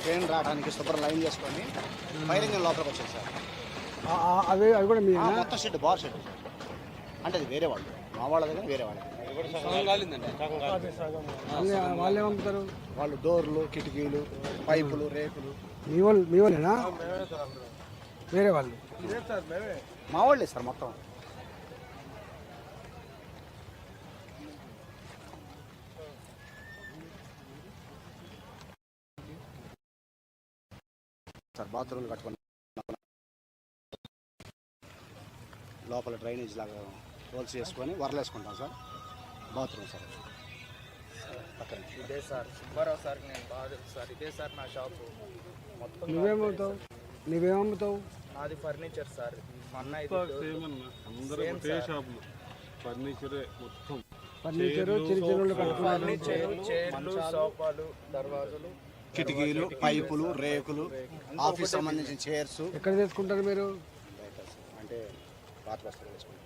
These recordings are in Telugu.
ట్రైన్ రావడానికి శుభ్రం లైన్ చేసుకొని ఫైర్ ఇంజిన్ లోపలికి వచ్చారు సార్. అవి కూడా మీ మొత్తం షెడ్ బార్ షెడ్ అంటే అది వేరే వాళ్ళు, మా వాళ్ళ దగ్గర వేరే వాళ్ళు. వాళ్ళు ఏమమ్ముతారు? వాళ్ళు డోర్లు, కిటికీలు, పైపులు, రేకులు. మీ వాళ్ళేనా? వేరే వాళ్ళు? మా వాళ్ళే సార్ మొత్తం. సార్ బాత్రూమ్లు కట్టుకుని లోపల డ్రైనేజ్ లాగా రోల్స్ చేసుకొని వరలేసుకుంటాం సార్. బాత్రూమ్ సార్ పక్కన. ఇదే సార్ సుబ్బారావు సార్కి నేను బాగా తెలుసు సార్. ఇదే సార్ నా షాపు మొత్తం. నువ్వేమమ్ముతావు? నాది ఫర్నిచర్ సార్. ఫర్నిచరు, చైర్లు, సోఫాలు, దర్వాజలు, కిటికీలు, పైపులు, రేకులు, ఆఫీస్ సంబంధించిన చైర్స్. ఎక్కడ తెచ్చుకుంటారు మీరు? అంటే పాత వస్తువులు తెచ్చుకుంటారు.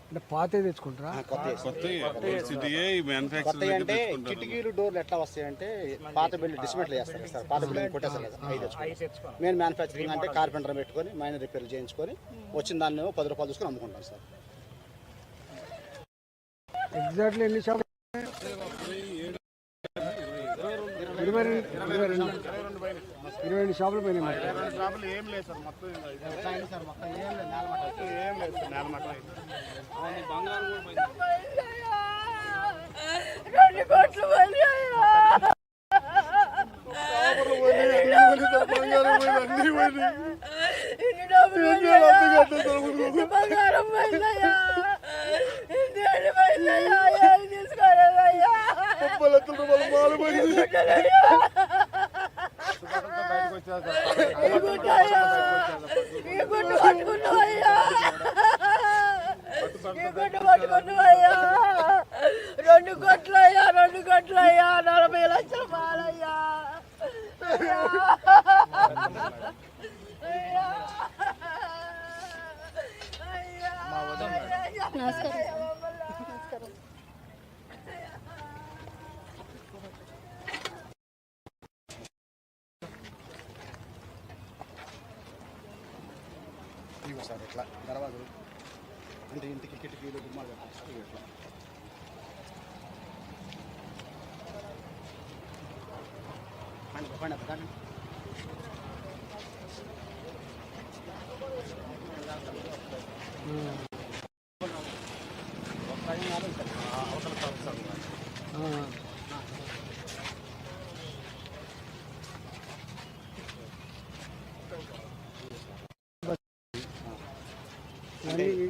అంటే పాత తెచ్చుకుంటారా? కొత్త అంటే కిటికీలు, డోర్లు ఎట్లా వస్తాయంటే పాత బిల్లు డిస్మెంట్లు చేస్తారు సార్. పాత బిల్లు కొట్టేస్తారు కదా, అవి తెచ్చుకుంటాం. మెయిన్ మ్యానుఫ్యాక్చరింగ్ అంటే కార్పెంటర్ పెట్టుకొని మైనర్ రిపేర్లు చేయించుకొని వచ్చిన దాన్ని 10 రూపాయలు చూసుకొని అమ్ముకుంటాం సార్. ఎగ్జాక్ట్లీ ఎన్ని షాపులు? 22 షాపులు పోయినాయి. షాపులు ఏం లేదు సార్. మొత్తం ఏం లేదు. రెండు కోట్లయ్యా 40 లక్షల మాలయ్యా. ఇవి సార్ ఇట్లా దర్వాజలు అంటే ఇంటికి కిటికీలు, గుమ్మాలు కట్టాలి. ఇట్లా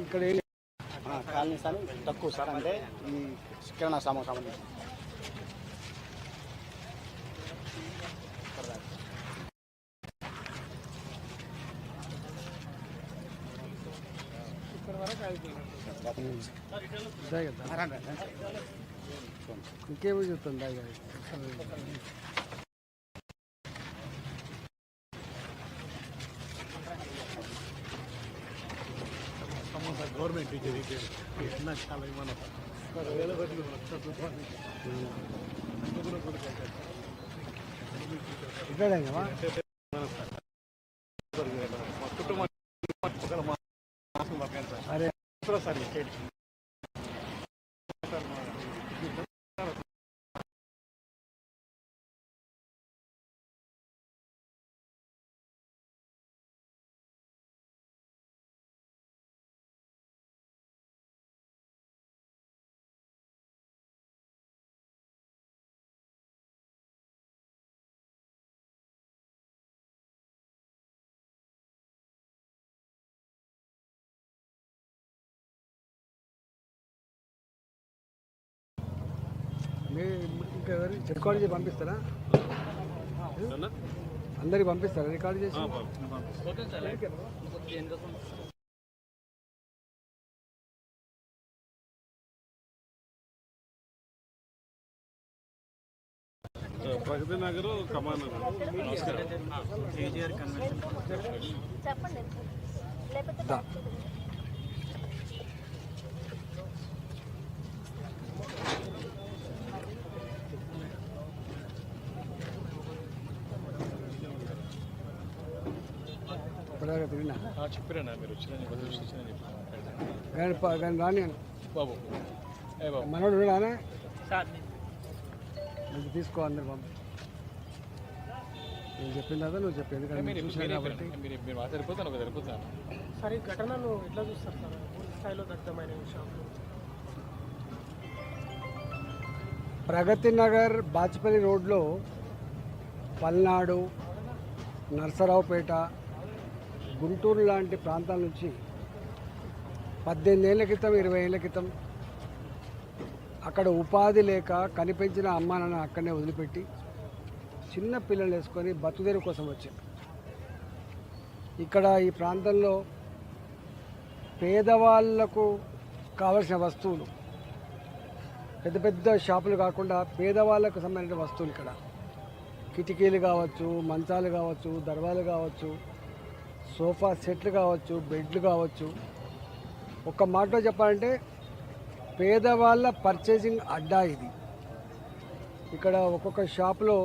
ఇక్కడ కాలనీ సార్ తక్కువ సార్. అంటే ఈ కిరాణా సామాన్ సంబంధించి ఇంకేమో చెప్తుంది. గవర్నమెంట్ చాలా ఇవ్వాలి. అరే సార్ ఇంకా రికార్డు చేసి పంపిస్తారా? అందరికి పంపిస్తారా రికార్డు చేసి? ప్రగతి నగర్ కమాన్ సంగతి విన్నా చెప్పారన్నా మీరు వచ్చిన కానీ రాని బాబు మనోడు వినానే తీసుకో అందరు పంపి నేను చెప్పిన తర్వాత నువ్వు చెప్పి ఎందుకంటే నేను చూసాను కాబట్టి మీరు మా సరిపోతాను ఒక సరిపోతాను సార్ ఈ ఘటనను ఎట్లా చూస్తారు సార్ పూర్తి స్థాయిలో దగ్ధమైన విషయాలు ప్రగతి నగర్ బాచిపల్లి రోడ్లో పల్నాడు నర్సరావుపేట గుంటూరు లాంటి ప్రాంతాల నుంచి 18 ఏళ్ల క్రితం 20 ఏళ్ల క్రితం అక్కడ ఉపాధి లేక కనిపించిన అమ్మా నాన్న అక్కడనే వదిలిపెట్టి చిన్న పిల్లలు వేసుకొని బతుకుదేరు కోసం వచ్చారు. ఇక్కడ ఈ ప్రాంతంలో పేదవాళ్లకు కావలసిన వస్తువులు పెద్ద పెద్ద షాపులు కాకుండా పేదవాళ్లకు సంబంధించిన వస్తువులు ఇక్కడ కిటికీలు కావచ్చు, మంచాలు కావచ్చు, దర్వాలు కావచ్చు, సోఫా సెట్లు కావచ్చు, బెడ్లు కావచ్చు. ఒక్క మాటలో చెప్పాలంటే పేదవాళ్ళ పర్చేసింగ్ అడ్డా ఇది. ఇక్కడ ఒక్కొక్క షాపులో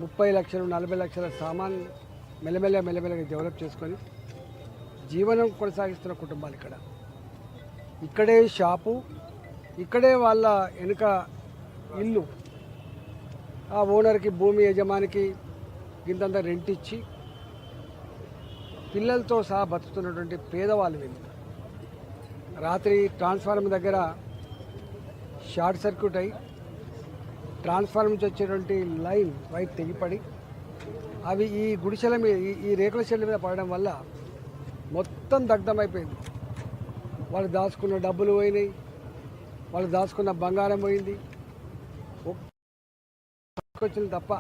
30 లక్షలు 40 లక్షల సామాన్ మెల్లమెల్లగా డెవలప్ చేసుకొని జీవనం కొనసాగిస్తున్న కుటుంబాలు ఇక్కడ. ఇక్కడే షాపు, ఇక్కడే వాళ్ళ వెనుక ఇల్లు. ఆ ఓనర్కి భూమి యజమానికి ఇంతంత రెంట్ ఇచ్చి పిల్లలతో సహా బతుకుతున్నటువంటి పేదవాళ్ళు వీళ్ళు. రాత్రి ట్రాన్స్ఫార్మర్ దగ్గర షార్ట్ సర్క్యూట్ అయి ట్రాన్స్ఫార్మర్ నుంచి వచ్చేటువంటి లైన్ వైర్ తెగిపడి అవి ఈ గుడిసెల మీద ఈ రేకుల షెడ్ల మీద పడడం వల్ల మొత్తం దగ్ధమైపోయింది. వాళ్ళు దాచుకున్న డబ్బులు పోయినాయి, వాళ్ళు దాచుకున్న బంగారం పోయింది. వచ్చింది తప్ప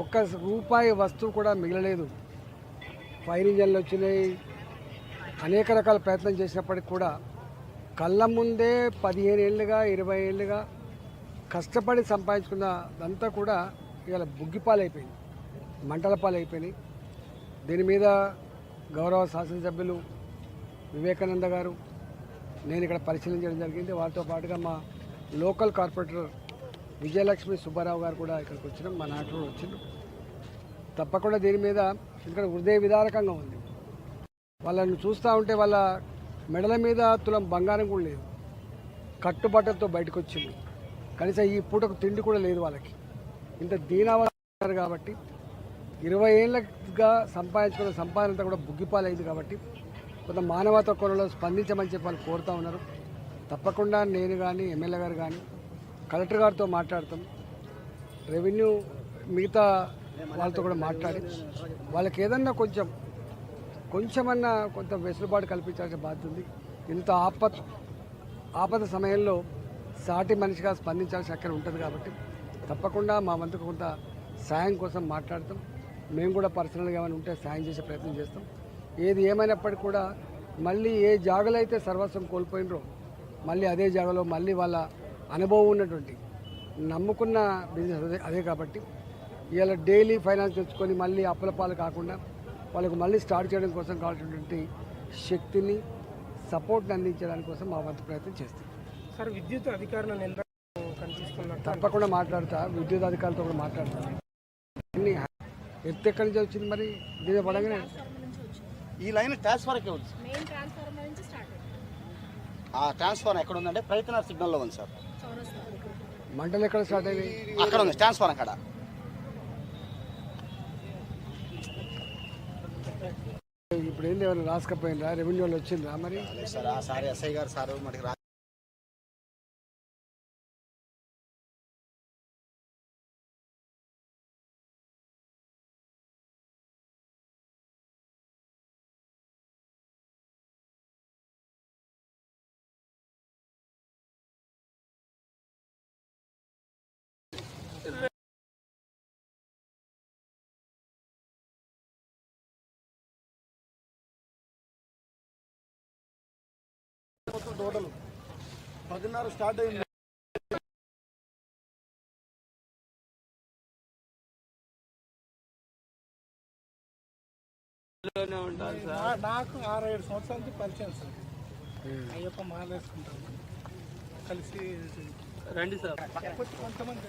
ఒక్క రూపాయి వస్తువు కూడా మిగలలేదు. ఫైర్ ఇంజన్లు వచ్చినాయి, అనేక రకాల ప్రయత్నం చేసినప్పటికి కూడా కళ్ళ ముందే 15 ఏళ్ళుగా 20 ఏళ్ళుగా కష్టపడి సంపాదించుకున్నదంతా కూడా ఇవాళ బుగ్గిపాలైపోయింది, మంటల పాలైపోయినాయి. దీని మీద గౌరవ శాసనసభ్యులు వివేకానంద గారు నేను ఇక్కడ పరిశీలించడం జరిగింది. వారితో పాటుగా మా లోకల్ కార్పొరేటర్ విజయలక్ష్మి సుబ్బారావు గారు కూడా ఇక్కడికి వచ్చినాం, మా నాట్లో వచ్చిండ్రు. తప్పకుండా దీని మీద ఇక్కడ హృదయ విదారకంగా ఉంది. వాళ్ళని చూస్తూ ఉంటే వాళ్ళ మెడల మీద తులం బంగారం కూడా లేదు, కట్టుబట్టలతో బయటకు వచ్చింది. కనీసం ఈ పూటకు తిండి కూడా లేదు వాళ్ళకి. ఇంత దీనావస్థ కాబట్టి 20 ఏళ్ళగా సంపాదించుకున్న సంపాదన అంతా కూడా బుగ్గిపాలైంది. కాబట్టి కొంత మానవతా కోణంలో స్పందించమని చెప్పి వాళ్ళు కోరుతూ ఉన్నారు. తప్పకుండా నేను కానీ ఎమ్మెల్యే గారు కానీ కలెక్టర్ గారితో మాట్లాడతాం, రెవెన్యూ మిగతా వాళ్ళతో కూడా మాట్లాడి వాళ్ళకి ఏదన్నా కొంచెమన్నా కొంత వెసులుబాటు కల్పించాల్సిన బాధ్యత ఉంది. ఇంత ఆపద సమయంలో సాటి మనిషిగా స్పందించాల్సిన అక్కడ ఉంటుంది. కాబట్టి తప్పకుండా మా వంతుకు కొంత సాయం కోసం మాట్లాడతాం. మేము కూడా పర్సనల్గా ఏమైనా ఉంటే సాయం చేసే ప్రయత్నం చేస్తాం. ఏది ఏమైనప్పటికీ కూడా మళ్ళీ ఏ జాగలో అయితే సర్వస్వం కోల్పోయినరో మళ్ళీ అదే జాగలో మళ్ళీ వాళ్ళ అనుభవం ఉన్నటువంటి నమ్ముకున్న బిజినెస్ అదే. కాబట్టి ఇవాళ డైలీ ఫైనాన్స్ తెచ్చుకొని మళ్ళీ అప్పుల పాలు కాకుండా వాళ్ళకు మళ్ళీ స్టార్ట్ చేయడం కోసం కావాల్సినటువంటి శక్తిని సపోర్ట్ని అందించడానికి కోసం మా వంతు ప్రయత్నం చేస్తాం. సార్ విద్యుత్ అధికారులను ఎంత కనిపిస్తున్నారు? తప్పకుండా మాట్లాడతా, విద్యుత్ అధికారులతో కూడా మాట్లాడతా. అన్ని ఎత్తు ఎక్కడి నుంచి వచ్చింది మరి దీని పడంగానే ఈ లైన్ ట్రాన్స్ఫర్కే ఉంది. ఆ ట్రాన్స్ఫార్మర్ ఎక్కడ ఉందంటే ప్రయత్న సిగ్నల్లో ఉంది సార్. మంటలు ఎక్కడ స్టార్ట్ అయ్యాయి? అక్కడ ఉంది ట్రాన్స్ఫార్మర్ అక్కడ. ఇప్పుడు ఏంటి ఎవరైనా రాసుకపోయినరా? రెవెన్యూ వాళ్ళు వచ్చిండ్రా మరి? సార్ ఆ సార్ ఎస్ఐ గారు సారు మనకి టోటల్ 10:30 స్టార్ట్ అయింది. నాకు 6-7 సంవత్సరాల నుంచి పరిచయం సార్. అయ్యప్ప మాల వేసుకుంటాను కలిసి రండి సార్. కొంతమంది